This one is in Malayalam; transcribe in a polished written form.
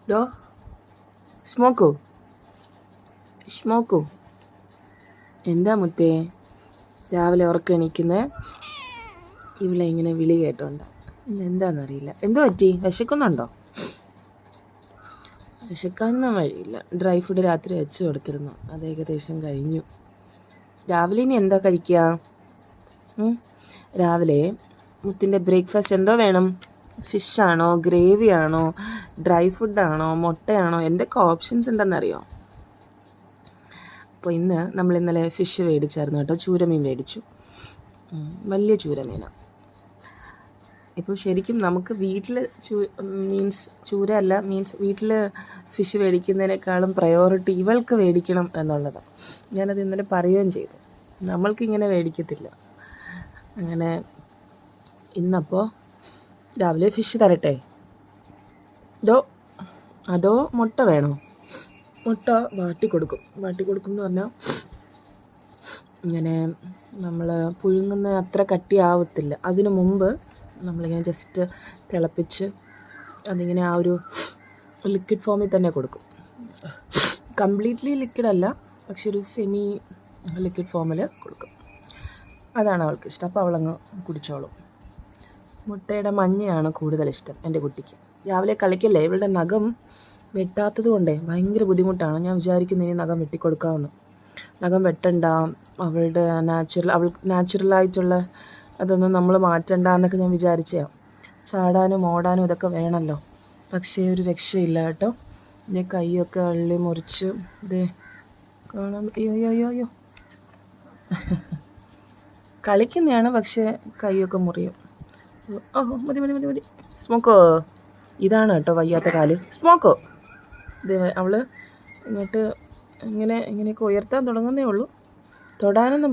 ഡോ സ്മോക്കോ സ്മോക്കോ. എന്താ മുത്തേ രാവിലെ ഉറക്കം എണീക്കുന്നത്? ഇവിടെ ഇങ്ങനെ വിളി കേട്ടോണ്ട് എന്താണെന്നറിയില്ല. എന്തോ പറ്റി? വിശക്കുന്നുണ്ടോ? വിശക്കാനൊന്നും വഴിയില്ല. ഡ്രൈ ഫുഡ് രാത്രി വെച്ച് കൊടുത്തിരുന്നു, അത് ഏകദേശം കഴിഞ്ഞു. രാവിലെ ഇനി എന്താ കഴിക്കുക? രാവിലെ മുത്തിൻ്റെ ബ്രേക്ക്ഫാസ്റ്റ് എന്തോ വേണം? ഫിഷാണോ, ഗ്രേവി ആണോ, ഡ്രൈ ഫുഡാണോ, മുട്ടയാണോ, എന്തൊക്കെ ഓപ്ഷൻസ് ഉണ്ടെന്നറിയോ? അപ്പോൾ നമ്മൾ ഇന്നലെ ഫിഷ് മേടിച്ചായിരുന്നു കേട്ടോ. ചൂരമീൻ മേടിച്ചു, വലിയ ചൂരമീനാണ്. ഇപ്പോൾ ശരിക്കും നമുക്ക് വീട്ടിൽ ചൂര അല്ല വീട്ടിൽ ഫിഷ് മേടിക്കുന്നതിനേക്കാളും പ്രയോറിറ്റി ഇവൾക്ക് മേടിക്കണം എന്നുള്ളതാണ്. ഞാനത് ഇന്നലെ പറയുകയും ചെയ്തു. നമ്മൾക്കിങ്ങനെ മേടിക്കത്തില്ല. അങ്ങനെ ഇന്നപ്പോൾ രാവിലെ ഫിഷ് തരട്ടെ? അതോ മുട്ട വേണോ? മുട്ട വാട്ടിക്കൊടുക്കും എന്ന് പറഞ്ഞാൽ ഇങ്ങനെ നമ്മൾ പുഴുങ്ങുന്ന അത്ര കട്ടിയാവത്തില്ല. അതിനു മുമ്പ് നമ്മളിങ്ങനെ ജസ്റ്റ് തിളപ്പിച്ച് അതിങ്ങനെ ആ ഒരു ലിക്വിഡ് ഫോമിൽ തന്നെ കൊടുക്കും. കംപ്ലീറ്റ്ലി ലിക്വിഡല്ല, പക്ഷെ ഒരു സെമി ലിക്വിഡ് ഫോമിൽ കൊടുക്കും. അതാണ് അവൾക്ക് ഇഷ്ടം. അപ്പോൾ അവളങ്ങ് കുടിച്ചോളും. മുട്ടയുടെ മഞ്ഞയാണ് കൂടുതലിഷ്ടം എൻ്റെ കുട്ടിക്ക്. രാവിലെ കളിക്കല്ലേ, ഇവളുടെ നഖം വെട്ടാത്തത് കൊണ്ടേ ഭയങ്കര ബുദ്ധിമുട്ടാണ്. ഞാൻ വിചാരിക്കുന്നു ഇനി നഖം വെട്ടിക്കൊടുക്കാമെന്ന്. നഖം വെട്ടണ്ട, അവൾക്ക് നാച്ചുറലായിട്ടുള്ള അതൊന്നും നമ്മൾ മാറ്റണ്ട എന്നൊക്കെ ഞാൻ വിചാരിച്ചതാണ്. ചാടാനും ഓടാനും ഇതൊക്കെ വേണമല്ലോ, പക്ഷേ ഒരു രക്ഷയില്ല കേട്ടോ. എൻ്റെ കൈയൊക്കെ അള്ളി മുറിച്ച് ഇതേ കാണാൻ. അയ്യോ കളിക്കുന്നതാണ്, പക്ഷേ കൈയൊക്കെ മുറിയും. മതി. സ്മോക്കോ, ഇതാണ് കേട്ടോ വയ്യാത്ത കാല്. സ്മോക്കോ, ഇത് അവൾ ഇങ്ങോട്ട് ഇങ്ങനെയൊക്കെ ഉയർത്താൻ തുടങ്ങുന്നേ ഉള്ളൂ. തൊടാനൊന്നും